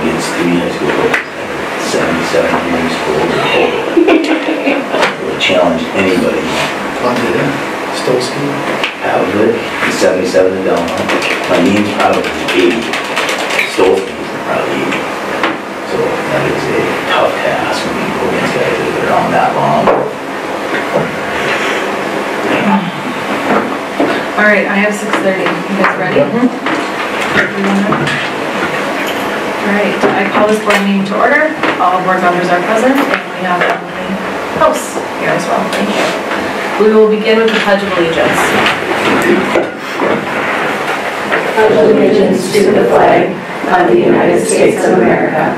against 3 high school coaches, 77 years old and older. Would challenge anybody. Stolsky. Pavlik is 77 and down. My name's probably 80. Stolsky is probably 80. So that is a tough task when you go against guys that have been around that long. All right, I have 6:30. You guys ready? All right, I call this board meeting to order. All board members are present, and we have Emily House here as well. Thank you. We will begin with the Pledge of Allegiance. Pledge allegiance to the flag of the United States of America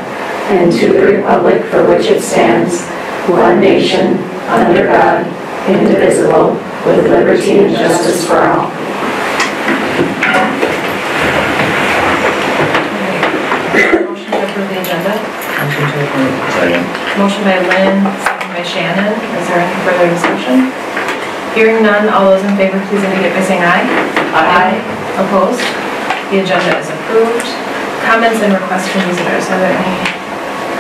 and to the republic for which it stands, one nation, under God, indivisible, with liberty and justice for all. Motion to approve the agenda. Motion to approve. Second. Motion by Lynn, second by Shannon. Is there any further discussion? Hearing none, all those in favor please indicate by saying aye. Aye. Opposed? The agenda is approved. Comments and requests from visitors. Are there any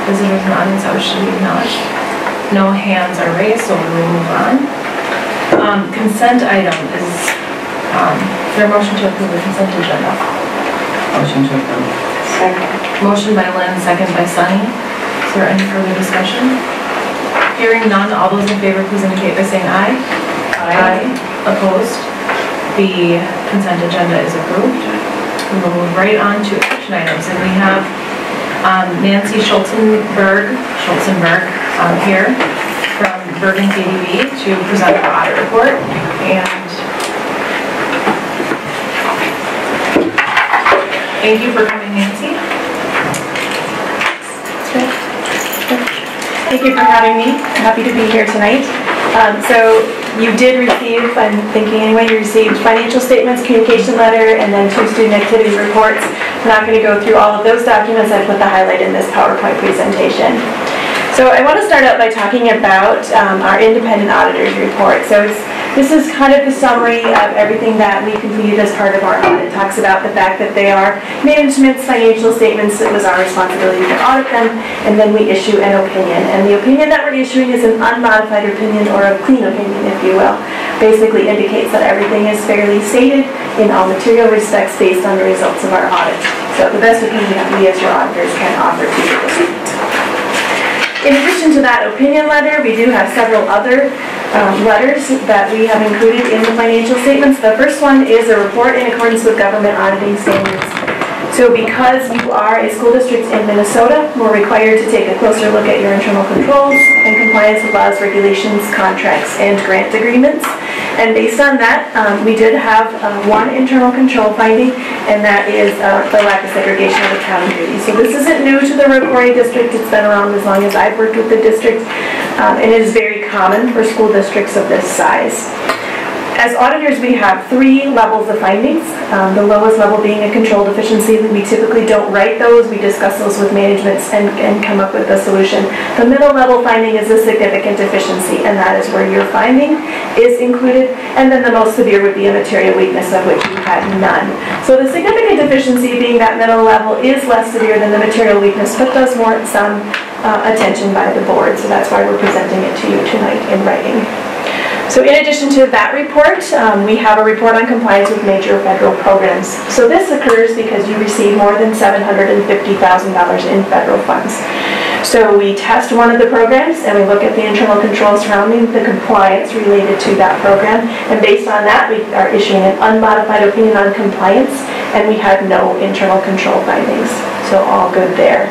visitors in the audience that wish to be acknowledged? No hands are raised, so we will move on. Consent item is, there a motion to approve the consent agenda? Motion to approve. Second. Motion by Lynn, second by Sunny. Is there any further discussion? Hearing none, all those in favor please indicate by saying aye. Aye. Opposed? The consent agenda is approved. We will move right on to action items, and we have Nancy Schulzenberg here from Bergen KDV to present her audit report. And thank you for coming, Nancy. Thank you for having me. I'm happy to be here tonight. So you did receive, I'm thinking anyway, you received financial statements, communication letter, and then 2 student activity reports. I'm not going to go through all of those documents. I put the highlight in this PowerPoint presentation. So I want to start out by talking about our independent auditor's report. So this is kind of the summary of everything that we completed as part of our audit. It talks about the fact that they are management's financial statements. It was our responsibility to audit them, and then we issue an opinion. And the opinion that we're issuing is an unmodified opinion, or a clean opinion, if you will. Basically indicates that everything is fairly stated in all material respects based on the results of our audit. So the best opinion that we as your auditors can offer to you this evening. In addition to that opinion letter, we do have several other letters that we have included in the financial statements. The first one is a report in accordance with government auditing standards. So because you are a school district in Minnesota, we're required to take a closer look at your internal controls and compliance with laws, regulations, contracts, and grant agreements. And based on that, we did have one internal control finding, and that is the lack of segregation of accounting duties. So this isn't new to the Rocori district. It's been around as long as I've worked with the district, and it is very common for school districts of this size. As auditors, we have 3 levels of findings. The lowest level being a control deficiency. We typically don't write those. We discuss those with management and come up with a solution. The middle level finding is a significant deficiency, and that is where your finding is included. And then the most severe would be a material weakness, of which you had none. So the significant deficiency, being that middle level, is less severe than the material weakness, but does warrant some attention by the board. So that's why we're presenting it to you tonight in writing. So in addition to that report, we have a report on compliance with major federal programs. So this occurs because you receive more than $750,000 in federal funds. So we test one of the programs and we look at the internal controls surrounding the compliance related to that program. And based on that, we are issuing an unmodified opinion on compliance, and we had no internal control findings. So all good there.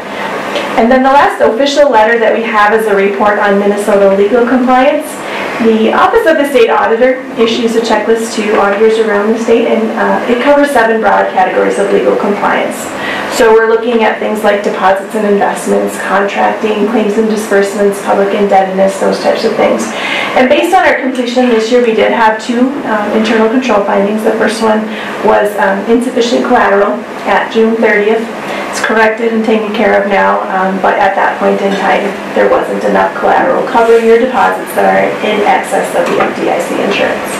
And then the last official letter that we have is a report on Minnesota legal compliance. The Office of the State Auditor issues a checklist to auditors around the state, and it covers 7 broad categories of legal compliance. So we're looking at things like deposits and investments, contracting, claims and disbursements, public indebtedness, those types of things. And based on our completion this year, we did have 2 internal control findings. The first one was insufficient collateral at June 30th. It's corrected and taken care of now, but at that point in time, there wasn't enough collateral covering your deposits that are in excess of the FDIC insurance.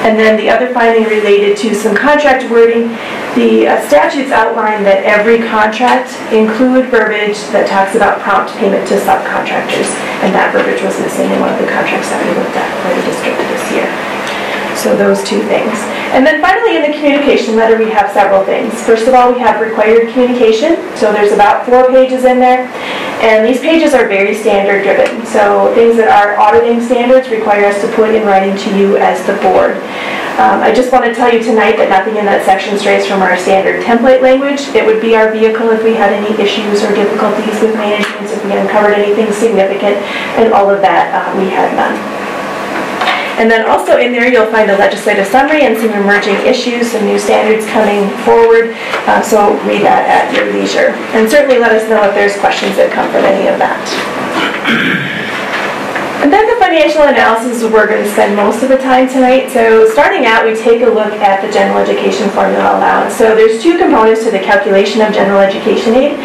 And then the other finding related to some contract wording, the statutes outline that every contract include verbiage that talks about prompt payment to subcontractors. And that verbiage was missing in one of the contracts that we looked at for the district this year. So those two things. And then finally in the communication letter we have several things. First of all, we have required communication. So there's about 4 pages in there. And these pages are very standard driven. So things that are auditing standards require us to put in writing to you as the board. I just want to tell you tonight that nothing in that section strays from our standard template language. It would be our vehicle if we had any issues or difficulties with management, if we uncovered anything significant, and all of that we had none. And then also in there you'll find a legislative summary and some emerging issues, some new standards coming forward, so read that at your leisure. And certainly let us know if there's questions that come from any of that. And then the financial analysis is where we're going to spend most of the time tonight. So starting out, we take a look at the general education formula allowance. So there's 2 components to the calculation of general education aid,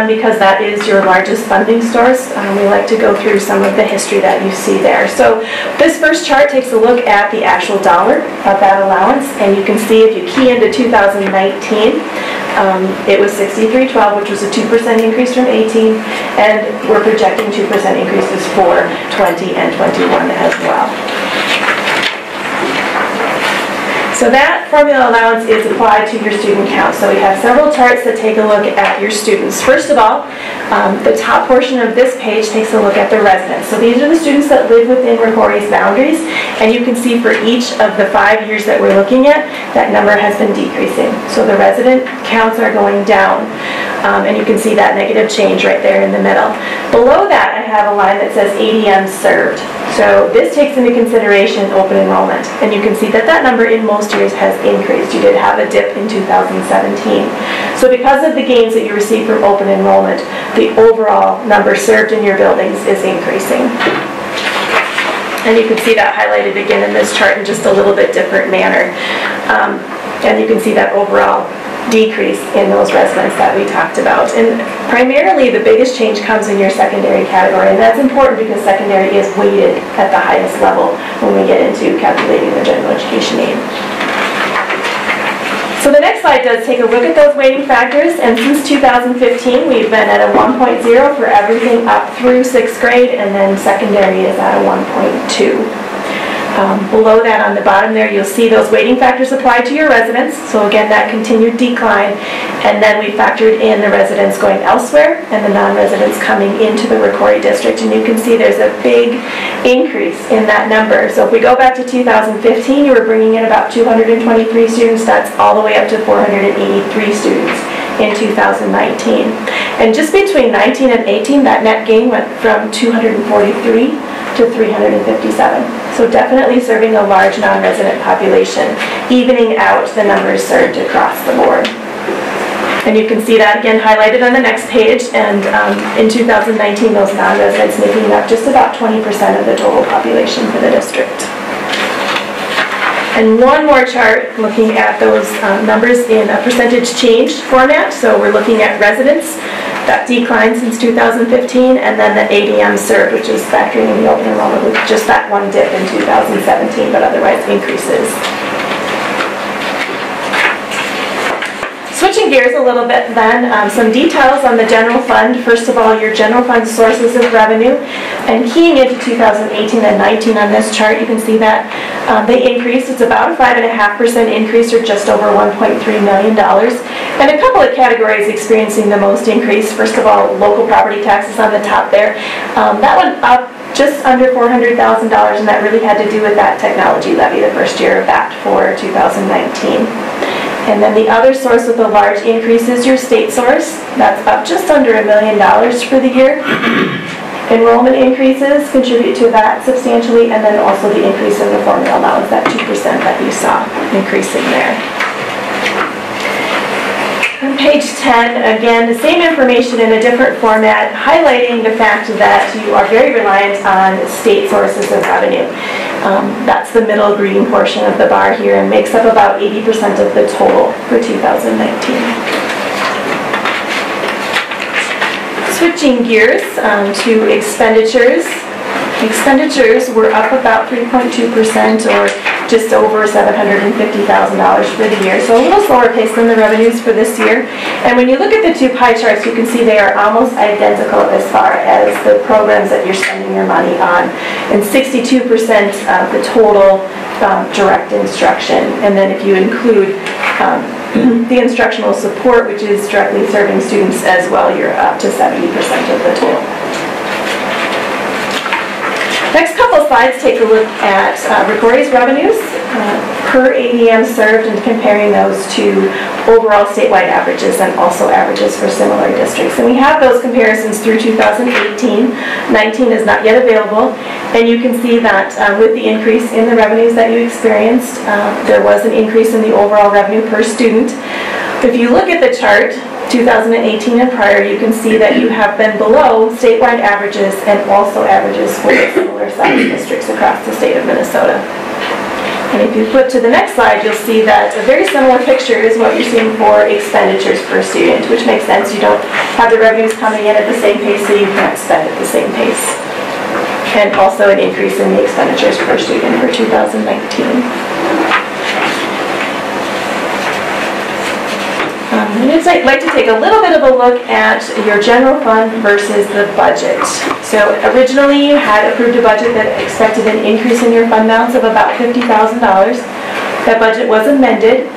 because that is your largest funding source. We like to go through some of the history that you see there. So this first chart takes a look at the actual dollar of that allowance, and you can see if you key into 2019, it was $63.12, which was a 2% increase from 18, and we're projecting 2% increases for 20 and 21 as well. So that formula allowance is applied to your student count. So we have several charts that take a look at your students. First of all, the top portion of this page takes a look at the residents. So these are the students that live within Rocori's boundaries, and you can see for each of the 5 years that we're looking at, that number has been decreasing. So the resident counts are going down, and you can see that negative change right there in the middle. Below that, I have a line that says ADM served. So this takes into consideration open enrollment, and you can see that that number in most years has increased. You did have a dip in 2017. So because of the gains that you received from open enrollment, the overall number served in your buildings is increasing. And you can see that highlighted again in this chart in just a little bit different manner. And you can see that overall decrease in those residents that we talked about. And primarily the biggest change comes in your secondary category, and that's important because secondary is weighted at the highest level when we get into calculating the general education aid. So the next slide does take a look at those weighting factors, and since 2015 we've been at a 1.0 for everything up through 6th grade, and then secondary is at a 1.2. Below that on the bottom there you'll see those weighting factors applied to your residents. So again, that continued decline, and then we factored in the residents going elsewhere and the non-residents coming into the Rocori district, and you can see there's a big increase in that number. So if we go back to 2015, you were bringing in about 223 students. That's all the way up to 483 students in 2019. And just between 19 and 18, that net gain went from 243 to 357. So definitely serving a large non-resident population, evening out the numbers served across the board. And you can see that again highlighted on the next page, and in 2019 those non-residents making up just about 20% of the total population for the district. And one more chart looking at those numbers in a percentage change format. So we're looking at residents, that declined since 2015, and then the ADM served, which is factoring in the open enrollment with just that one dip in 2017, but otherwise increases. Switching gears a little bit then, some details on the general fund. First of all, your general fund sources of revenue, and keying into 2018 and 19 on this chart, you can see that they increased. It's about a 5.5% increase, or just over $1.3 million. And a couple of categories experiencing the most increase. First of all, local property taxes on the top there. That went up just under $400,000, and that really had to do with that technology levy, the first year of that for 2019. And then the other source with a large increase is your state source. That's up just under $1 million for the year. Enrollment increases contribute to that substantially, and then also the increase in the formula allowance, that 2% that you saw increasing there. On page 10, again, the same information in a different format, highlighting the fact that you are very reliant on state sources of revenue. That's the middle green portion of the bar here, and makes up about 80% of the total for 2019. Switching gears to expenditures. Expenditures were up about 3.2%, or just over $750,000 for the year. So a little slower pace than the revenues for this year. And when you look at the two pie charts, you can see they are almost identical as far as the programs that you're spending your money on. And 62% of the total direct instruction. And then if you include the instructional support, which is directly serving students as well, you're up to 70% of the total. Next couple of slides take a look at Rocori's revenues per ADM served and comparing those to overall statewide averages and also averages for similar districts. And we have those comparisons through 2018. 19 is not yet available. And you can see that with the increase in the revenues that you experienced, there was an increase in the overall revenue per student. If you look at the chart, 2018 and prior, you can see that you have been below statewide averages and also averages for similar sized districts across the state of Minnesota. And if you flip to the next slide, you'll see that a very similar picture is what you're seeing for expenditures per student, which makes sense. You don't have the revenues coming in at the same pace, so you can't spend at the same pace. And also an increase in the expenditures per student for 2019. I'd like to take a little bit of a look at your general fund versus the budget. So originally you had approved a budget that expected an increase in your fund balance of about $50,000. That budget was amended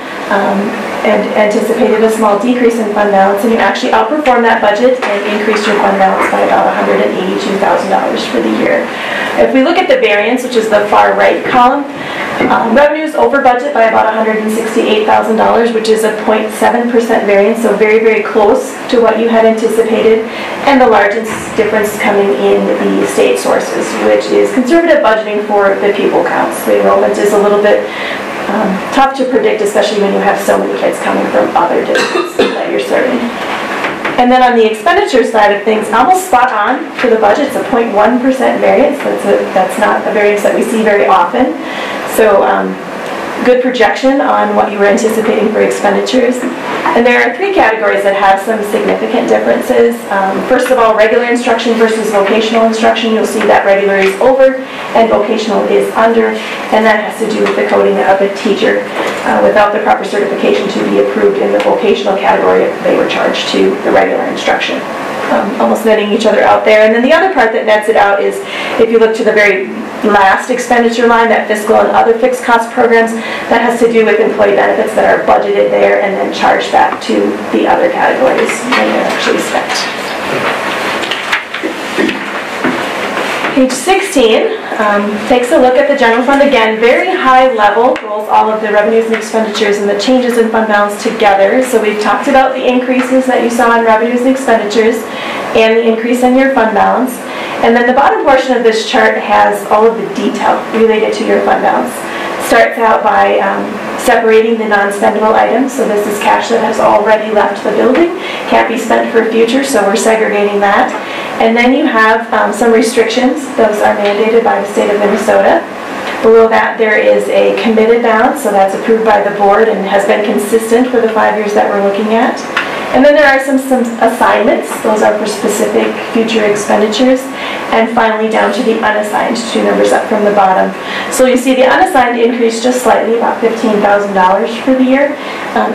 and anticipated a small decrease in fund balance, and you actually outperformed that budget and increased your fund balance by about $182,000 for the year. If we look at the variance, which is the far right column, revenues over budget by about $168,000, which is a 0.7% variance, so very, very close to what you had anticipated, and the largest difference coming in the state sources, which is conservative budgeting for the pupil counts. The enrollment is a little bit tough to predict, especially when you have so many kids coming from other districts that you're serving. And then on the expenditure side of things, almost spot on for the budget. It's a 0.1% variance. That's not a variance that we see very often. So good projection on what you were anticipating for expenditures. And there are three categories that have some significant differences. First of all, regular instruction versus vocational instruction. You'll see that regular is over and vocational is under, and that has to do with the coding of a teacher. Without the proper certification to be approved in the vocational category, they were charged to the regular instruction. Almost netting each other out there. And then the other part that nets it out is if you look to the very last expenditure line, that fiscal and other fixed cost programs, that has to do with employee benefits that are budgeted there and then charged back to the other categories when they're actually spent. Page 16 takes a look at the general fund. Again, very high level, rolls all of the revenues and expenditures and the changes in fund balance together. So we've talked about the increases that you saw in revenues and expenditures and the increase in your fund balance. And then the bottom portion of this chart has all of the detail related to your fund balance. Starts out by separating the non-spendable items. So this is cash that has already left the building, can't be spent for future, so we're segregating that. And then you have some restrictions. Those are mandated by the state of Minnesota. Below that there is a committed balance, so that's approved by the board and has been consistent for the 5 years that we're looking at. And then there are some assignments. Those are for specific future expenditures. And finally down to the unassigned, 2 numbers up from the bottom. So you see the unassigned increased just slightly, about $15,000 for the year,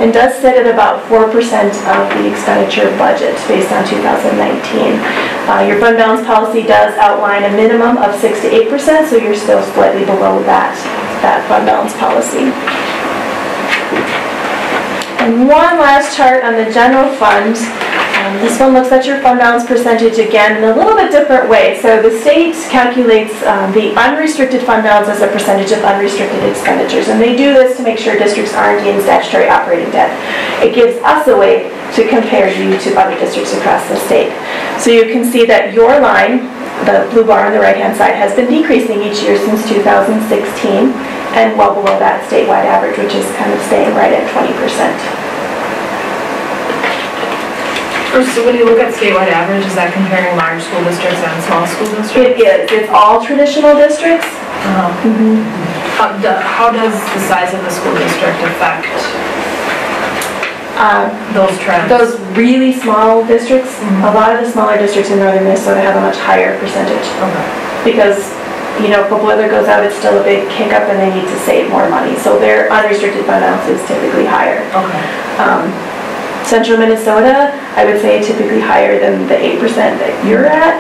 and does sit at about 4% of the expenditure budget based on 2019. Your fund balance policy does outline a minimum of 6 to 8%, so you're still slightly below that fund balance policy. And one last chart on the general fund. This one looks at your fund balance percentage again in a little bit different way. So the state calculates the unrestricted fund balance as a percentage of unrestricted expenditures. And they do this to make sure districts aren't in statutory operating debt. It gives us a way to compare you to other districts across the state. So you can see that your line, the blue bar on the right-hand side, has been decreasing each year since 2016 and well below that statewide average, which is kind of staying right at 20%. So when you look at statewide average, is that comparing large school districts and small school districts? It is. It's all traditional districts. How does the size of the school district affect those trends? Those really small districts, a lot of the smaller districts in northern Minnesota have a much higher percentage. Okay. Because you know, if cold weather goes out, it's still a big hiccup and they need to save more money. So their unrestricted fund balance is typically higher. Okay. Central Minnesota, I would say typically higher than the 8% that you're at,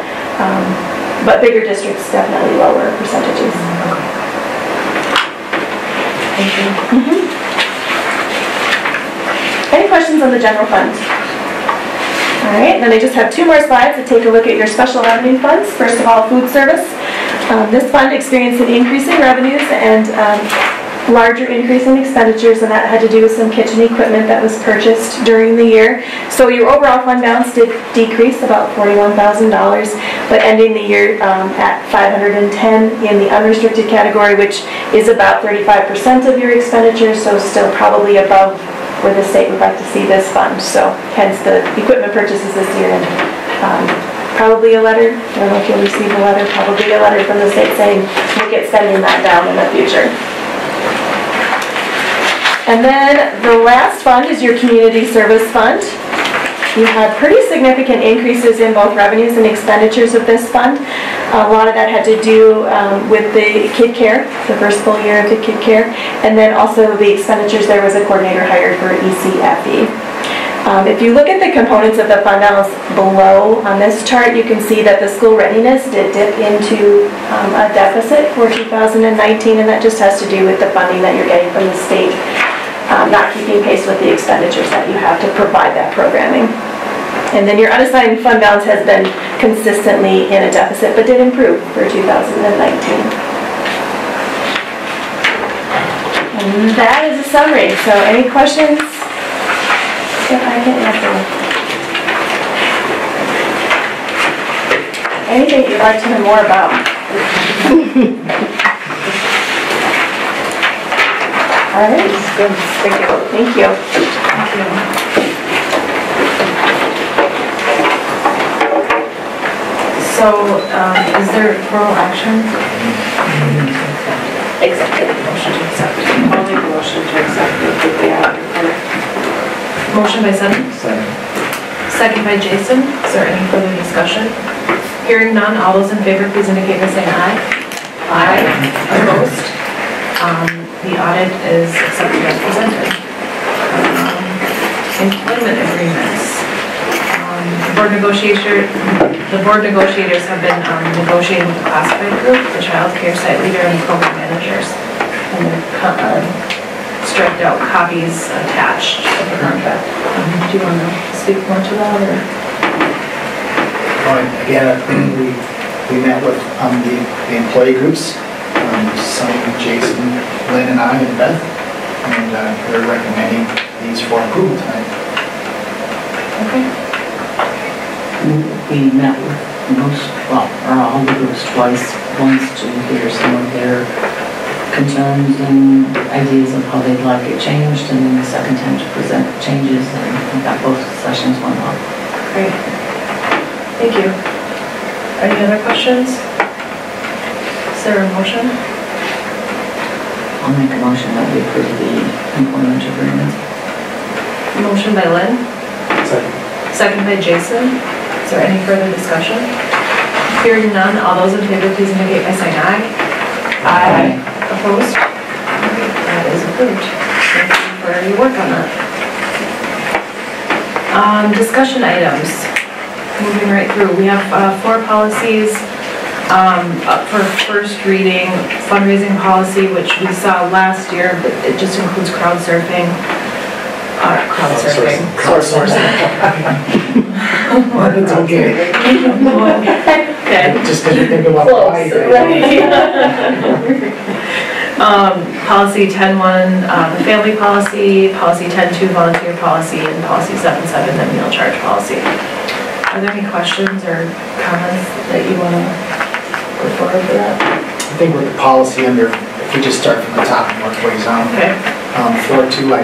but bigger districts definitely lower percentages. Thank you. Any questions on the general fund? All right, then I just have 2 more slides to take a look at your special revenue funds. First of all, food service. This fund experienced an increase in revenues and larger increase in expenditures, and that had to do with some kitchen equipment that was purchased during the year. So your overall fund balance did decrease about $41,000, but ending the year at $510 in the unrestricted category, which is about 35% of your expenditures, so still probably above where the state would like to see this fund. So hence the equipment purchases this year, and probably a letter, I don't know if you'll receive a letter, probably a letter from the state saying look at spending that down in the future. And then the last fund is your community service fund. You had pretty significant increases in both revenues and expenditures of this fund. A lot of that had to do with the kid care, the first full year of the kid care, and then also the expenditures. There was a coordinator hired for ECFE. If you look at the components of the fund balance below on this chart, you can see that the school readiness did dip into a deficit for 2019, and that just has to do with the funding that you're getting from the state not keeping pace with the expenditures that you have to provide that programming. And then your unassigned fund balance has been consistently in a deficit, but did improve for 2019. And that is a summary. So any questions? If I can answer. Anything you'd like to know more about? All right. Good. Thank you. Thank you. Thank you. So, is there formal action? Executive motion to accept. I'll make a motion to accept the report. Motion by Sunny. Second by Jason. Is there any further discussion? Hearing none, all those in favor, please indicate by saying aye. Aye. Opposed? The audit is accepted as presented. Employment agreements. The board negotiators have been negotiating with the classified group, the child care site leader, and the program managers. And they're striped out copies attached of the contract. Do you want to speak more to that? Or? Again, we met with the employee groups, Sonny, Jason, Lynn, and I, and Beth, and they're recommending these for approval tonight. Okay. We met with most, well, or all the groups twice, once to hear some of their concerns and ideas of how they'd like it changed, and then the second time to present changes, and I got both sessions went well. Great. Thank you. Any other questions? Is there a motion? I'll make a motion that we approve the employment agreement. Motion by Lynn. Second by Jason. Is there any further discussion? Hearing none, all those in favor please indicate by saying aye. Aye. Opposed? That is approved. Thank you for your work on that. Discussion items. Moving right through, we have 4 policies up for first reading. Fundraising policy, which we saw last year, but it just includes crowd surfing. Crowdsourcing. It's okay. Okay. Just because you're thinking about Close, right? Policy 10-1, the family policy, policy 10-2, volunteer policy, and policy 7-7, the meal charge policy. Are there any questions or comments that you want to put forward for that? I think with the policy under, if we just start from the top and work ways on. Okay. 4-2, I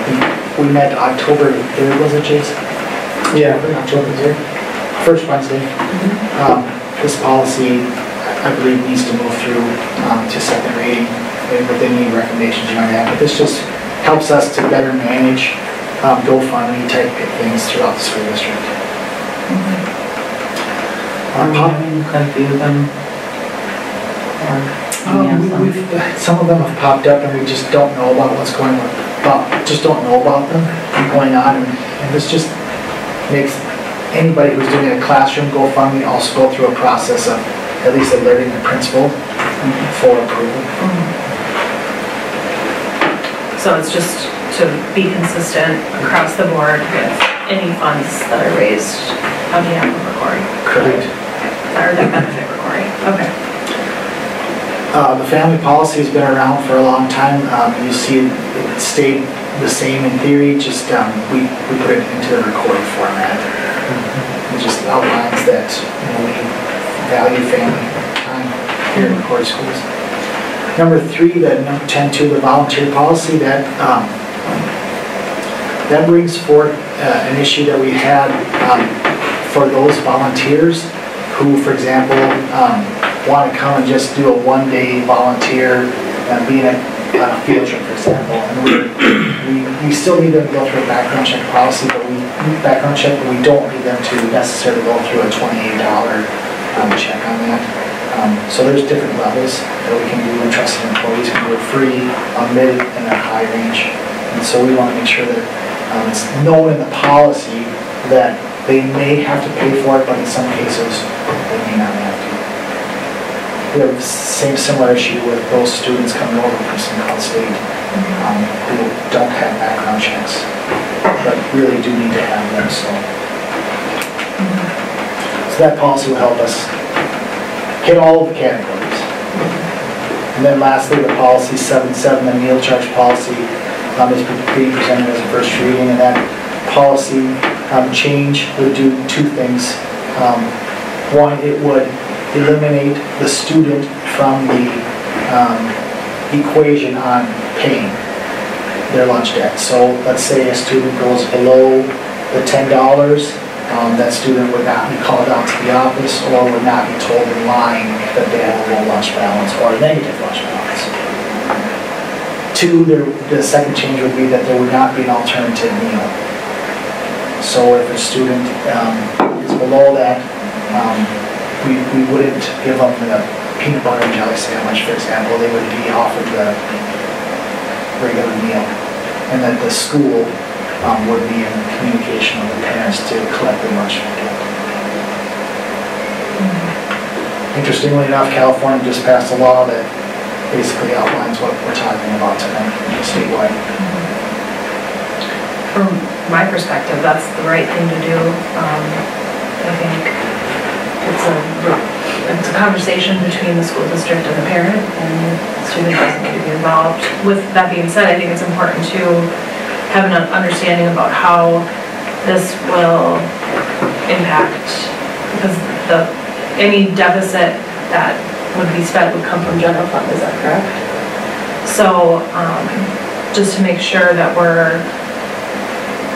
think we met October 3rd, was it, Jason? Yeah, October 3rd, first Wednesday. This policy, I believe, needs to move through to second reading with any recommendations you might have. But this just helps us to better manage GoFundMe type things throughout the school district. Are we having quite a few of them Some of them have popped up and we just don't know about what's going on, just don't know about them going on, and this just makes anybody who's doing a classroom GoFundMe also go through a process of at least alerting the principal for approval. So it's just to be consistent across the board with any funds that are raised on behalf of Rocori. Correct. Or that benefit Rocori. Okay. The family policy has been around for a long time. You see it stayed the same in theory, just we put it into the recorded format. It just outlines that we value family time here in Rocori schools. Number 3, number 10.2, the volunteer policy, that brings forth an issue that we had for those volunteers who, for example, want to come and just do a one-day volunteer and be on a field trip, for example. And we still need them to go through a background check policy, but we don't need them to necessarily go through a $28 check on that. So there's different levels that we can do. Entrusted employees can go free, a mid, and a high range. And so we want to make sure that it's known in the policy that they may have to pay for it, but in some cases they may not have to. We have the similar issue with those students coming over from St. Cloud State who don't have background checks, but really do need to have them. So that policy will help us hit all of the categories. And then lastly, the policy 7.7, the meal charge policy, is being presented as a first reading, and that policy change would do 2 things. One, it would eliminate the student from the equation on paying their lunch debt. So let's say a student goes below the $10, that student would not be called out to the office or would not be told in line that they have a low lunch balance or a negative lunch balance. 2, the second change would be that there would not be an alternative meal. So if a student is below that, we wouldn't give them the peanut butter and jelly sandwich, for example. They would be offered the regular meal. And that the school would be in communication with the parents to collect the lunch from them. Interestingly enough, California just passed a law that basically outlines what we're talking about tonight statewide. From my perspective, that's the right thing to do. I think it's a conversation between the school district and the parent, and the student doesn't need to be involved. With that being said, I think it's important to have an understanding about how this will impact, because any deficit that would be spent would come from general fund, is that correct? So just to make sure that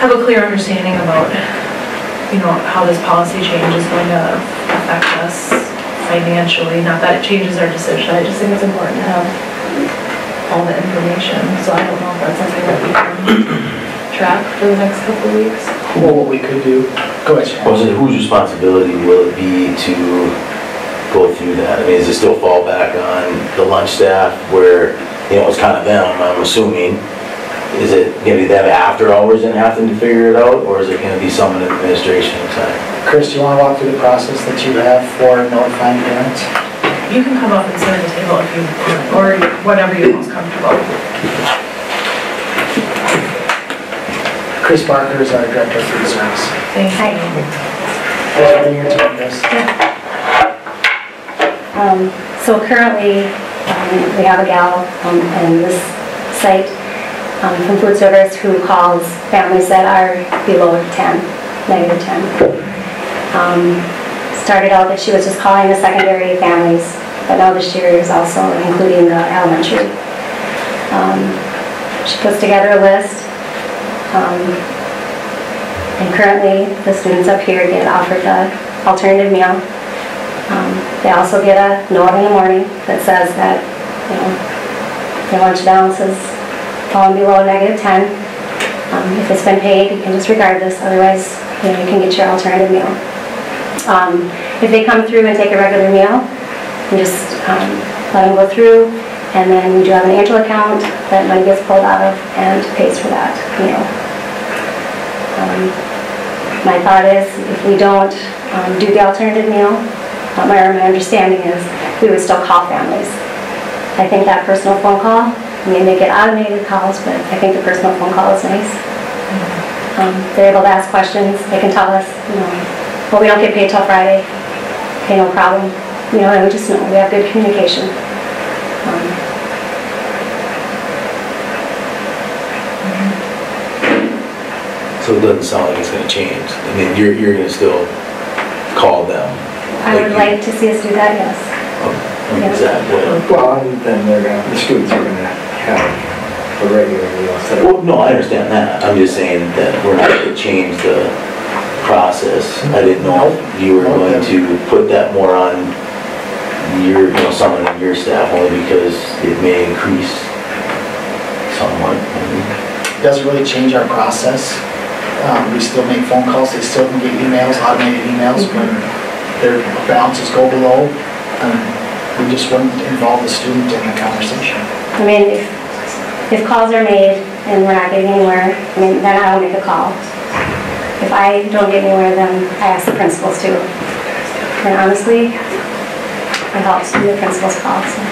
have a clear understanding about how this policy change is going to affect us financially. Not that it changes our decision, I just think it's important to have all the information. So I don't know if that's something that we can track for the next couple of weeks. Well, what we could do, go ahead, Sharon. Well, so whose responsibility will it be to go through that? I mean, does it still fall back on the lunch staff where, it's kind of them, I'm assuming? Is it going to be them after hours and having to figure it out, or is it going to be someone in administration side? Chris, do you want to walk through the process that you have for notifying parents? You can come up and sit at the table if you want, or whatever you're most comfortable. Chris Barker is our Director of Food Service. Thank you. Thanks for being here tonight, Chris. So currently, we have a gal in this site from food service who calls families that are below 10, negative 10. Started out that she was just calling the secondary families, but now this year is also including the elementary. She puts together a list, and currently the students up here get offered the alternative meal. They also get a note in the morning that says that their lunch balance is falling below negative 10. If it's been paid, you can disregard this. Otherwise, you can get your alternative meal. If they come through and take a regular meal, and just let them go through, and then we do have an Angel account that money gets pulled out of and pays for that meal. My thought is, if we don't do the alternative meal, my understanding is we would still call families. I think that personal phone call, I mean, they get automated calls, but I think the personal phone call is nice. They're able to ask questions. They can tell us, well, we don't get paid till Friday. Okay, no problem. And we just know we have good communication. So it doesn't sound like it's gonna change. I mean, you're gonna still call them. I would like to see us do that, yes. Exactly. Well, and then the students are gonna have a regular meal instead of. Well, no, I understand that. I'm just saying that we're not gonna change the process. I didn't know if you were going to put that more on your, someone on your staff, only because it may increase somewhat. It doesn't really change our process. We still make phone calls, they still can get emails, automated emails when their balances go below. We just wouldn't involve the student in the conversation. I mean, if calls are made and we're not getting anywhere, then I will make a call. If I don't get anywhere, then I ask the principals to. And honestly, it helps when the principals call. So.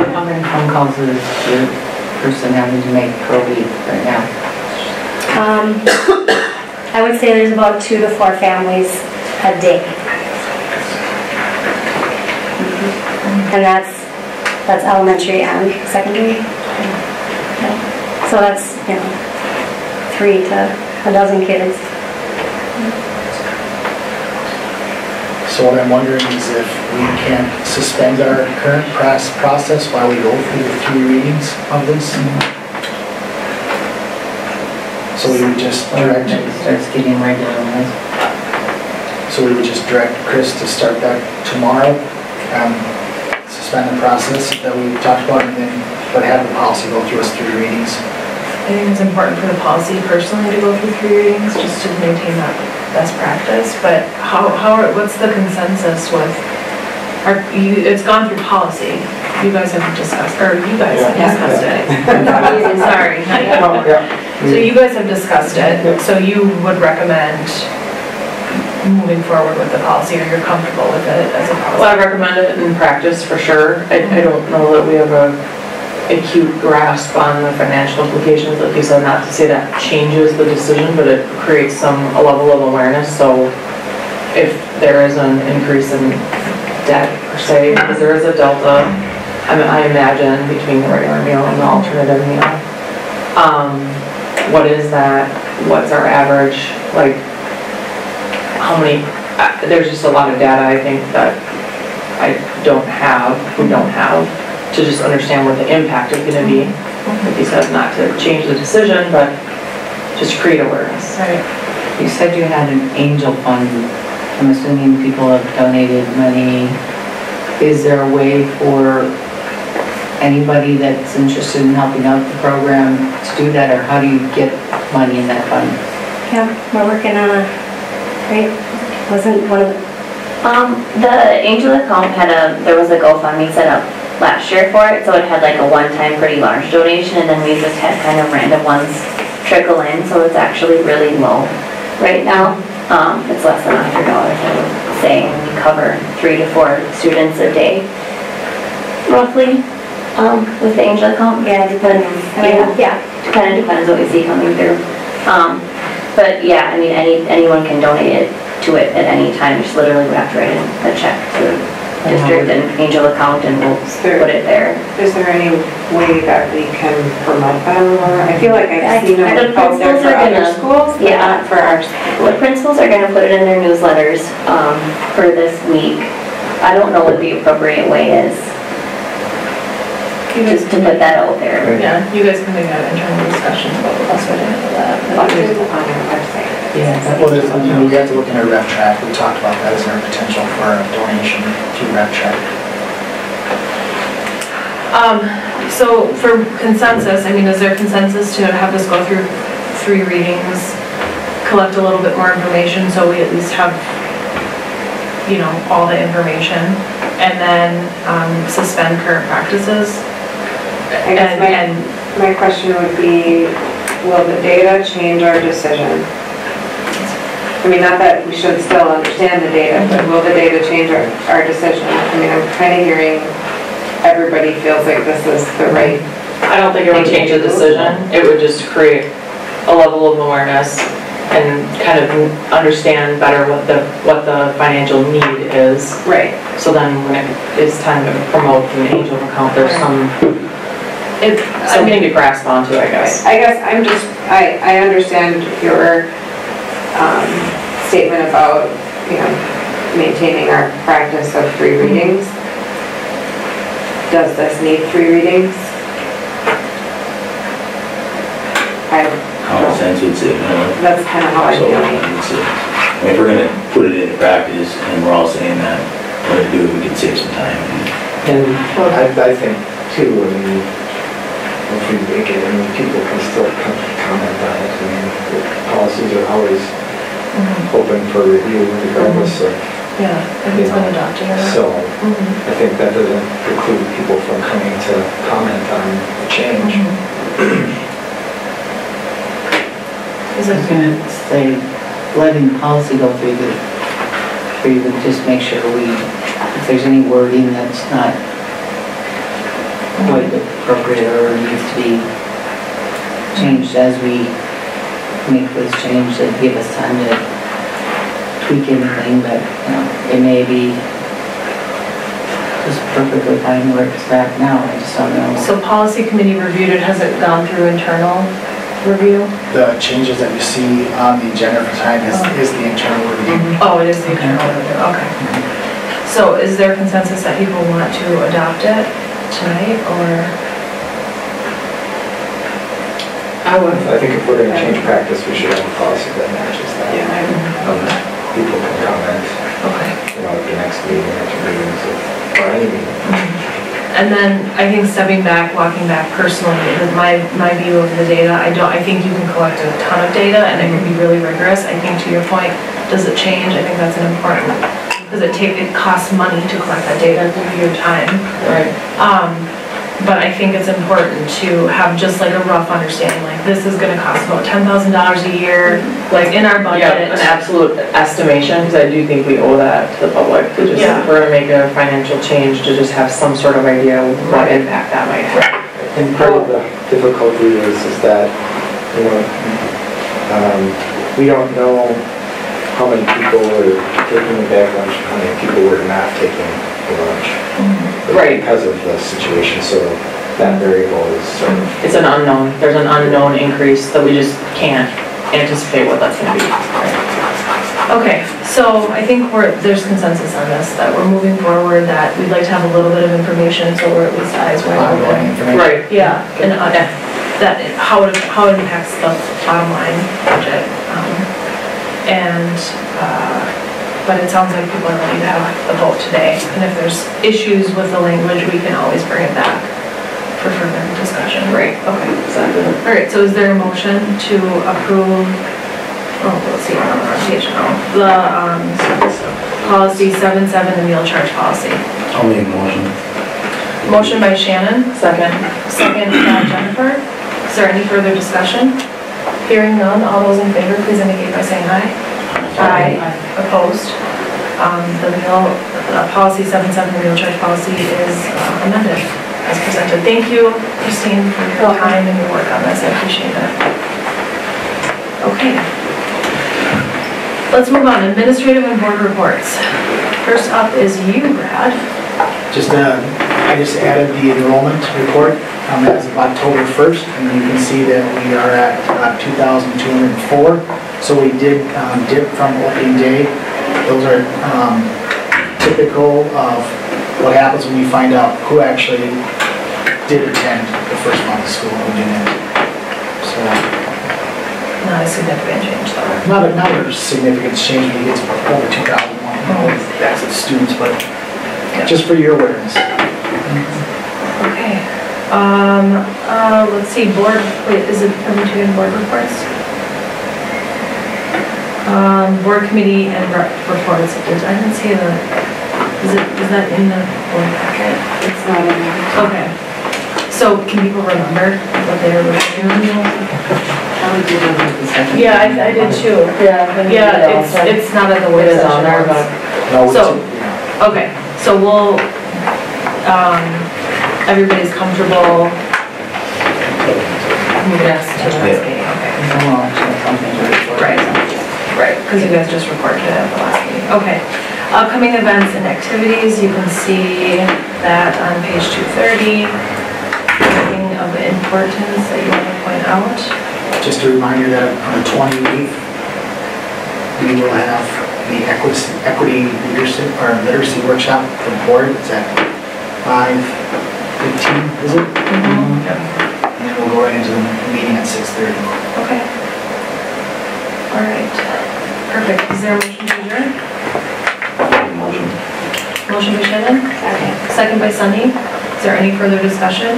How many phone calls is your person having to make per week right now? I would say there's about 2 to 4 families a day. And that's elementary and secondary. So that's, 3 to a dozen kids. So what I'm wondering is if we can suspend our current process while we go through the 3 readings of this. So we would just direct. Starts getting regular. So we would just direct Chris to start that tomorrow, suspend the process that we talked about, and then but have the policy go through us 3 readings. I think it's important for the policy personally to go through 3 readings just to maintain that best practice, but what's the consensus with, it's gone through policy. You guys have discussed, or you guys have discussed it. Sorry, not you. So you guys have discussed it, so you would recommend moving forward with the policy, or you're comfortable with it as a policy? Well, I recommend it in practice for sure. I don't know that we have a acute grasp on the financial implications, like you said, not to say that changes the decision, but it creates a level of awareness. So if there is an increase in debt per se, because there is a delta, I imagine, between the regular meal and the alternative meal. What is that? What's our average? Like, how many? There's just a lot of data, I think, that we don't have, to just understand what the impact is going to be. Like you said, not to change the decision, but just create awareness. Right. You said you had an angel fund. I'm assuming people have donated money. Is there a way for anybody that's interested in helping out the program to do that, or how do you get money in that fund? Yeah, we're working on right? Wasn't one of the... The Angel account there was a GoFundMe set up last year for it, so it had like a one-time pretty large donation, and then we just had kind of random ones trickle in, so it's actually really low right now. It's less than $100, I would say, and we cover 3 to 4 students a day, roughly, with the Angel account. Yeah, depending. Kind of depends what we see coming through. But yeah, I mean, anyone can donate to it at any time. You just literally would have to write in a check to the district and Angel account, and we'll put it there. Is there any way that we can promote them? I feel like I've seen them The out there principals for are other gonna, schools, but yeah, not for our school. The principals are going to put it in their newsletters for this week. I don't know what the appropriate way is, just to put that out there. Yeah, you guys can make an internal discussion about the best way to handle that. On our website. Yeah. Well, we have to look in our rep track. We talked about that as our potential for a donation to rep track. So for consensus, I mean, is there consensus to have this go through 3 readings, collect a little bit more information, so we at least have you know, all the information, and then suspend current practices. I guess my question would be, will the data change our decision? I mean, not that we should still understand the data, but will the data change our decision? I mean, I'm kind of hearing everybody feels like this is the right. I don't think it would change the decision. It would just create a level of awareness and kind of understand better what the financial need is. Right. So then when it is time to promote an angel account, there's something to grasp onto, I guess. I guess I'm just, I understand your statement about, you know, maintaining our practice of 3 readings. Does this need 3 readings? Common sense would say no. That's kind of how I So, feel. if we're gonna put it into practice, and we're all saying that, we're gonna do it, we can save some time. And I think too, I mean, if we make it, I mean, people can still comment on it. I mean, the policies are always open for review regardless of, Yeah, if it's been adopted or not. so I think that doesn't preclude people from coming to comment on the change. I was gonna say, letting policy go through we would just make sure if there's any wording that's not quite appropriate or needs to be changed as we make this change, and give us time to tweak anything, but, you know, it may be just perfectly fine where it's at now, I just don't know. So policy committee reviewed it, has it gone through internal review? The changes that you see on the agenda for tonight is the internal review. Oh, it is the internal review, okay. So is there consensus that people want to adopt it tonight, or? I think if we're going to change practice, we should have a policy that matches that. People can comment, you know, at the next meeting or 2 meetings or any meeting. And then I think stepping back, walking back personally, my view of the data, I think you can collect a ton of data and it can be really rigorous. I think to your point, does it change? I think that's an important, because it costs money to collect that data through your time. Right. But I think it's important to have just like a rough understanding, like this is gonna cost about $10,000 a year, like in our budget. Yeah, an absolute estimation, because I do think we owe that to the public, to just, if we're gonna make a financial change, to just have some sort of idea of what impact that might have. And part of the difficulty is that, you know, we don't know how many people are taking the bag lunch, how many people were not taking the lunch. Right. Because of the situation, so that variable is sort of... It's an unknown. There's an unknown increase that we just can't anticipate what that's gonna be. Okay, so I think there's consensus on this, that we're moving forward, that we'd like to have a little bit of information, so we're at least eyes wide open. Right. Yeah, and that how it impacts the bottom line budget. But it sounds like people are ready to have a vote today, and if there's issues with the language, we can always bring it back for further discussion. Right. Okay, exactly. All right, so is there a motion to approve, let's see, on our page now, the policy 77, the meal charge policy? I'll make a motion. Motion by Shannon. Second by Jennifer. Is there any further discussion? Hearing none, all those in favor, please indicate by saying aye. Aye. Opposed? The policy 77, the meal charge policy is amended as presented. Thank you, Christine, for your time and your work on this. I appreciate it. Okay. Let's move on. Administrative and board reports. First up is you, Brad. I just added the enrollment report as of October 1st, and you can see that we are at 2,204. So we did dip from opening day. Those are typical of what happens when we find out who actually did attend the first month of school and who didn't. So Not a significant change though. not a significant change when you get to over 2,001 active students, but just for your awareness. Okay. Let's see, are we doing board reports? Board committee and reports. I didn't see the, is that in the board packet? It's not in there. Okay. So can people remember what they were reviewing? How did you do with the second? Yeah, I did too. Yeah, it's not at the work It is session. on there, but No, we So- took- yeah. Okay, so we'll, everybody's comfortable moving us to the next meeting, okay. Oh, actually, something to report. Right, because you guys just recorded it at the last meeting. Okay. Upcoming events and activities, you can see that on page 230. Anything of importance that you want to point out? Just a reminder that on the 28th, we will have the equity leadership or literacy workshop for the board. It's at 5:15, is it? Yep. And then we'll go right into the meeting at 6:30. Okay. All right. Perfect. Is there a motion to adjourn? Motion. Motion by Shannon? Second by Sunny. Is there any further discussion?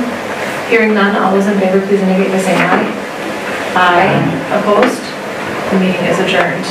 Hearing none, all those in favor, please indicate by saying aye. Aye. Opposed? The meeting is adjourned.